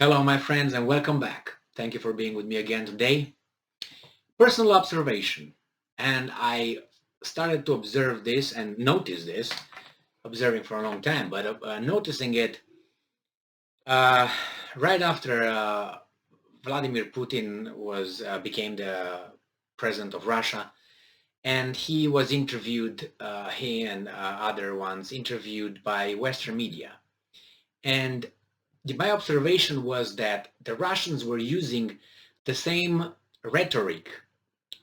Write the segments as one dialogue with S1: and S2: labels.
S1: Hello, my friends, and welcome back. Thank you for being with me again today. Personal observation. And I started to observe this and notice this, observing for a long time, but noticing it uh, right after Vladimir Putin was became the president of Russia, and he was interviewed, he and other ones interviewed by Western media. And my observation was that the Russians were using the same rhetoric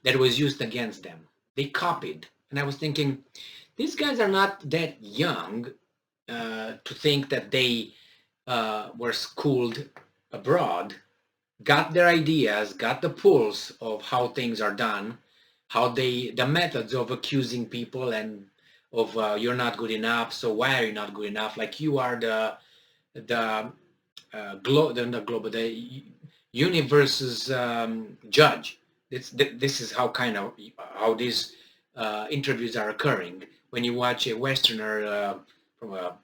S1: that was used against them. They copied. And I was thinking, these guys are not that young to think that they were schooled abroad, got their ideas, got the pulse of how things are done, the methods of accusing people and of you're not good enough, so why are you not good enough? Like you are the the universe's judge. This is how these interviews are occurring. When you watch a Westerner from a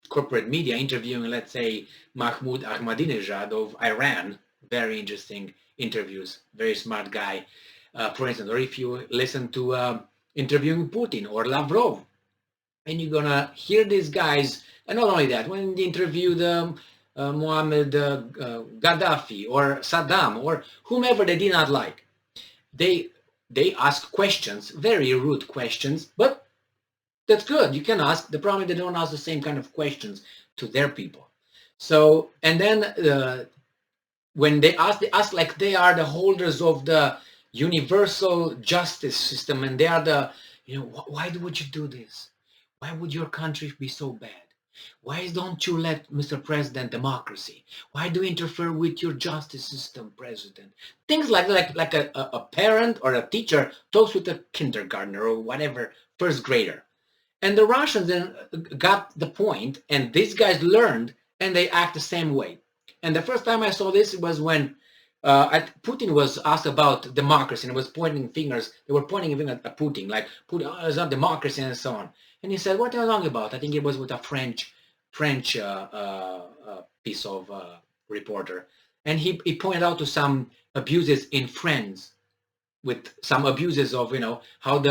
S1: corporate media interviewing, let's say, Mahmoud Ahmadinejad of Iran, very interesting interviews, very smart guy, for instance, or if you listen to interviewing Putin or Lavrov, and you're gonna hear these guys, and not only that, when they interview the Muhammad Gaddafi or Saddam or whomever they did not like, they they ask questions, very rude questions, but that's good. You can ask. The problem is they don't ask the same kind of questions to their people. So, and then when they ask like they are the holders of the universal justice system, and they are the, why would you do this? Why would your country be so bad? Why don't you let Mr. President democracy? Why do you interfere with your justice system, President? Things like a parent or a teacher talks with a kindergartner or whatever first grader. And the Russians then got the point, and these guys learned, and they act the same way. And the first time I saw this was when Putin was asked about democracy, and was pointing fingers. They were pointing a finger at Putin, like Putin, oh, it's not democracy, and so on. And he said, "What are you talking about?" I think it was with a French piece of reporter, and he pointed out to some abuses in France, with some abuses of how do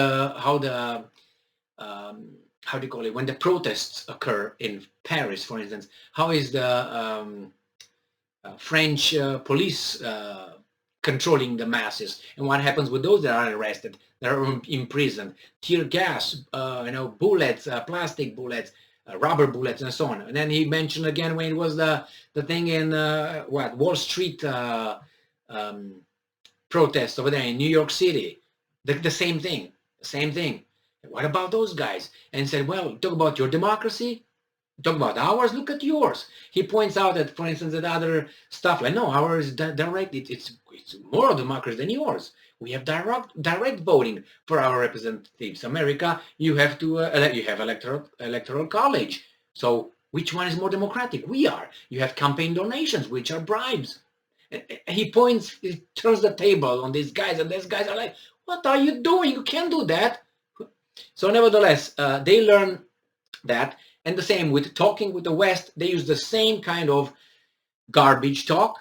S1: you call it, when the protests occur in Paris, for instance, how is the French police controlling the masses, and what happens with those that are arrested, that are imprisoned, tear gas, bullets, plastic bullets, rubber bullets, and so on. And then he mentioned again when it was the thing in Wall Street protest over there in New York City, the same thing, What about those guys? And said, well, talk about your democracy, talk about ours, look at yours. He points out that, for instance, that other stuff, like, no, ours is direct, it's more democracy than yours. We have direct voting for our representatives. America, you have to you have electoral college. So which one is more democratic? We are. You have campaign donations, which are bribes. He turns the table on these guys, and these guys are like, what are you doing? You can't do that. So nevertheless, they learn that. And the same with talking with the West, they use the same kind of garbage talk,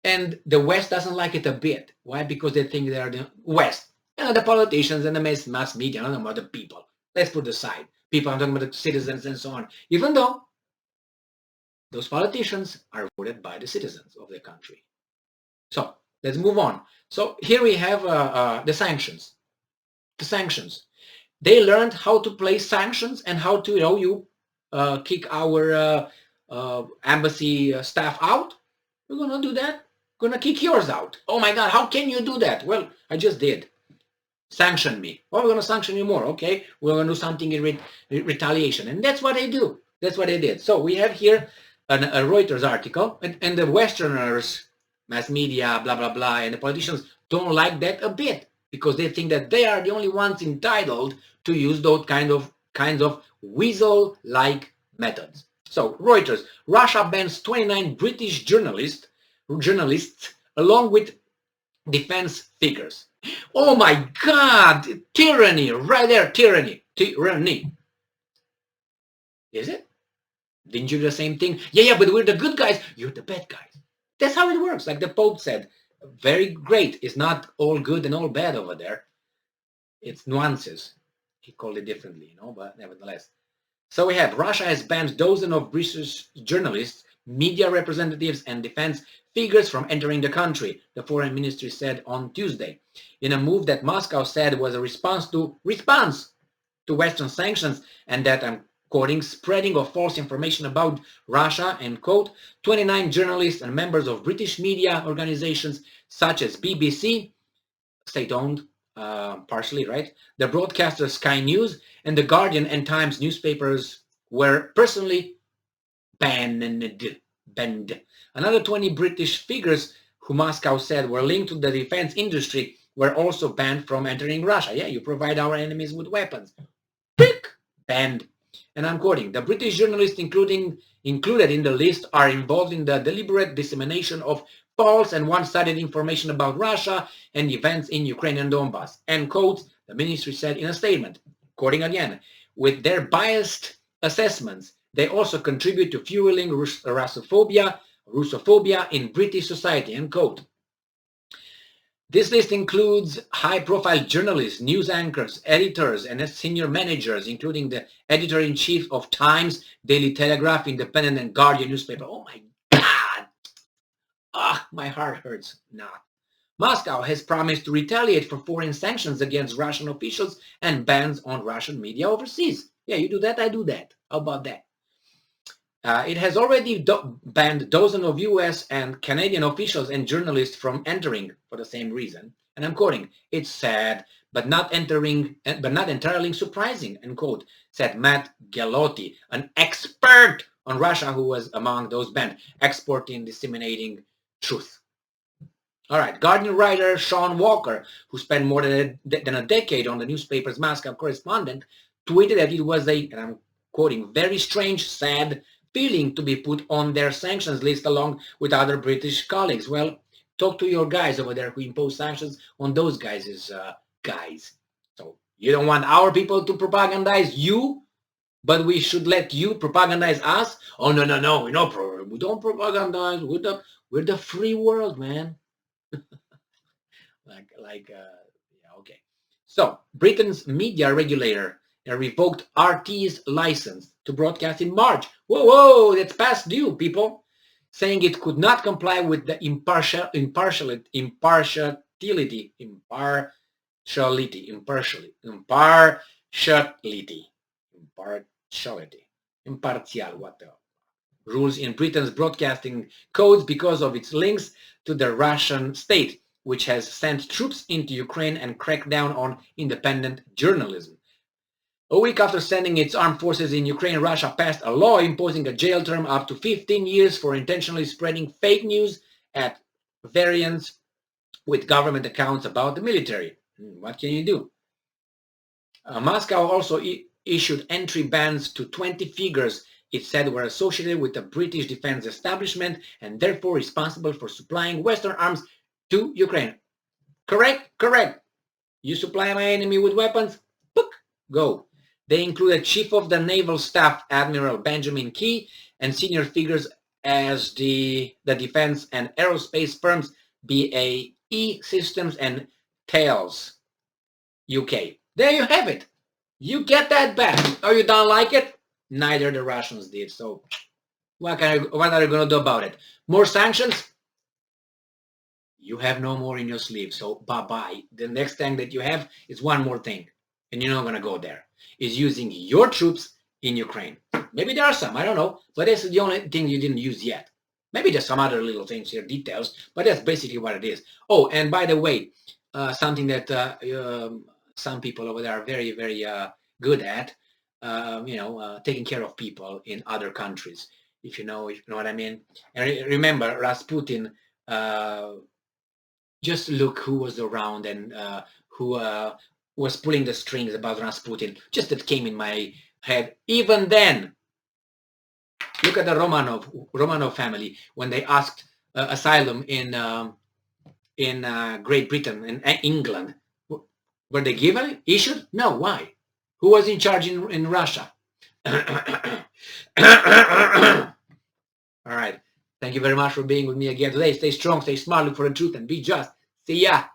S1: and the West doesn't like it a bit. Why? Because they think they are the West. The politicians and the mass media, I don't know about the people. Let's put aside. People, I'm talking about the citizens and so on. Even though those politicians are voted by the citizens of the country. So let's move on. So here we have the sanctions. The sanctions. They learned how to play sanctions and how to, kick our embassy staff out. We're going to do that. We're going to kick yours out. Oh my God, how can you do that? Well, I just did. Sanction me. Oh, we're going to sanction you more. Okay, we're going to do something in retaliation. And that's what they do. That's what they did. So we have here a Reuters article, and the Westerners, mass media, blah, blah, blah, and the politicians don't like that a bit, because they think that they are the only ones entitled to use those kinds of weasel-like methods. So Reuters, Russia bans 29 British journalists along with defense figures. Oh my God, tyranny, right there, tyranny. Is it? Didn't you do the same thing? Yeah, but we're the good guys. You're the bad guys. That's how it works. Like the Pope said, very great. It's not all good and all bad over there. It's nuances. He called it differently, but nevertheless. So we have Russia has banned dozens of British journalists, media representatives, and defense figures from entering the country, the foreign ministry said on Tuesday, in a move that Moscow said was a response to Western sanctions, and that, I'm quoting, spreading of false information about Russia, end quote. 29 journalists and members of British media organizations such as BBC, state-owned, partially, right? The broadcaster Sky News and the Guardian and Times newspapers were personally banned. Another 20 British figures who Moscow said were linked to the defense industry were also banned from entering Russia. Yeah, you provide our enemies with weapons. Banned. And I'm quoting, the British journalists included in the list are involved in the deliberate dissemination of false and one-sided information about Russia and events in Ukraine and Donbass. End quote, the ministry said in a statement. Quoting again, with their biased assessments, they also contribute to fueling Russophobia in British society, end quote. This list includes high-profile journalists, news anchors, editors, and senior managers, including the editor-in-chief of Times, Daily Telegraph, Independent, and Guardian newspaper. Oh my God! My heart hurts now. Moscow has promised to retaliate for foreign sanctions against Russian officials and bans on Russian media overseas. Yeah, you do that, I do that. How about that? It has already banned dozens of US and Canadian officials and journalists from entering for the same reason. And I'm quoting, it's sad, but not entirely surprising, end quote, said Matt Gallotti, an expert on Russia who was among those banned, expert in disseminating truth. All right, Guardian writer Sean Walker, who spent more than a decade on the newspaper's Moscow correspondent, tweeted that it was a, and I'm quoting, very strange, sad feeling to be put on their sanctions list along with other British colleagues. Well, talk to your guys over there who impose sanctions on those guys' guys. So you don't want our people to propagandize you, but we should let you propagandize us? Oh, no, we don't propagandize. We're the free world, man. Yeah, okay. So Britain's media regulator revoked RT's license to broadcast in March. Whoa, that's past due, people. Saying it could not comply with the impartiality rules in Britain's broadcasting codes because of its links to the Russian state, which has sent troops into Ukraine and cracked down on independent journalism. A week after sending its armed forces in Ukraine, Russia passed a law imposing a jail term up to 15 years for intentionally spreading fake news at variance with government accounts about the military. What can you do? Moscow also issued entry bans to 20 figures it said were associated with the British defense establishment and therefore responsible for supplying Western arms to Ukraine. Correct? Correct. You supply my enemy with weapons? Book, go. They included Chief of the Naval Staff Admiral Benjamin Key and senior figures as the defense and aerospace firms BAE Systems and Thales UK. There you have it. You get that back. Oh, you don't like it? Neither the Russians did. So what are you going to do about it? More sanctions? You have no more in your sleeve. So bye-bye. The next thing that you have is one more thing. And you're not going to go there. Is using your troops in Ukraine. Maybe there are some. I don't know. But that's the only thing you didn't use yet. Maybe there's some other little things here, details. But that's basically what it is. Oh, and by the way, something that some people over there are very, very good at, taking care of people in other countries, if you know what I mean. And remember, Rasputin, just look who was around and who was pulling the strings about Rasputin. Just that came in my head. Even then, look at the Romanov family when they asked asylum in Great Britain and England. Were they given? Issued? No. Why? Who was in charge in Russia? All right. Thank you very much for being with me again today. Stay strong, stay smart, look for the truth, and be just. See ya.